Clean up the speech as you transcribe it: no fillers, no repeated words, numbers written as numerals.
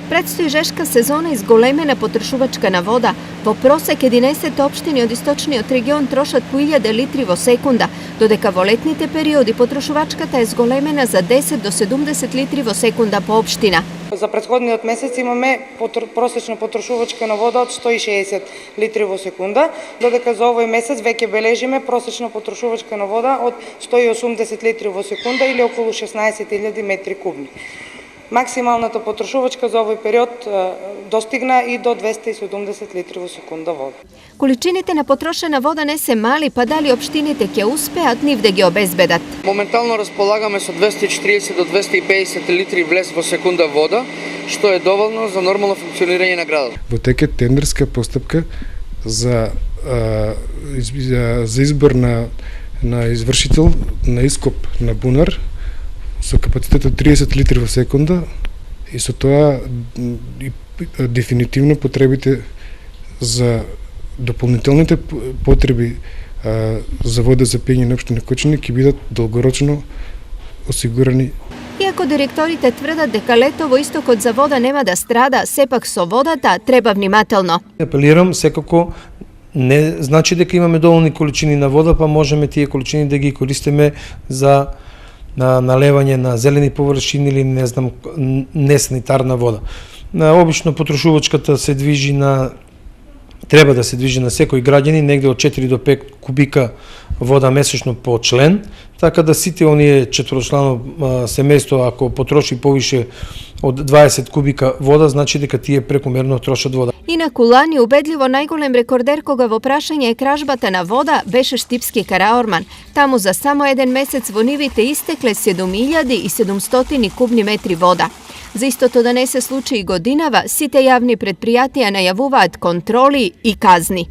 Predstoji žeška sezona izголемена потрошувачка на вода. Во просек 11 општини од источниот регион трошат по 1000 литри во секунда, додека во летните периоди потрошувачката е зголемена за 10 до 70 литри во секунда по општина. За претходниот месец имаме просечна потрошувачка на вода од 160 литри во секунда, додека за овој месец веќе бележиме просечна потрошувачка на вода од 180 литри во секунда или околу 16.000 метри кубни. Максималната потрошувачка за овој период достигна и до 270 литри во секунда вода. Количините на потрошена вода не се мали, па дали општините ќе успеат нив да ги обезбедат? Моментално располагаме со 240 до 250 литри влез во секунда вода, што е доволно за нормално функционирање на градот. Во тек е тендерска постапка за избор на извршител на ископ на бунар со капацитет од 30 литри во секунда и со тоа дефинитивно потребите за дополнителните потреби за вода за пиење на општина Кочани ќе бидат долгорочно осигурани. Иако директорите тврдат дека лето во истокот за вода нема да страда, сепак со водата треба внимателно. Апелирам секако не значи дека имаме доволни количини на вода, па можеме тие количини да ги користиме за налевање на зелени површини или несанитарна вода. Обично потрошувачката се движи треба да се движи на секој граѓанин негде од 4 до 5 кубика вода месечно по член, така да сите оние четворочлано семејство ако потроши повише од 20 кубика вода, значи дека тие прекомерно трошат вода. Инаку лани убедливо најголем рекордер кога во прашање е кражбата на вода беше Штипски Караорман. Таму за само еден месец во нивите истекле 7700 кубни метри вода. За истото да не се случи и годинава, сите јавни предпријатија најавуваат контроли и казни.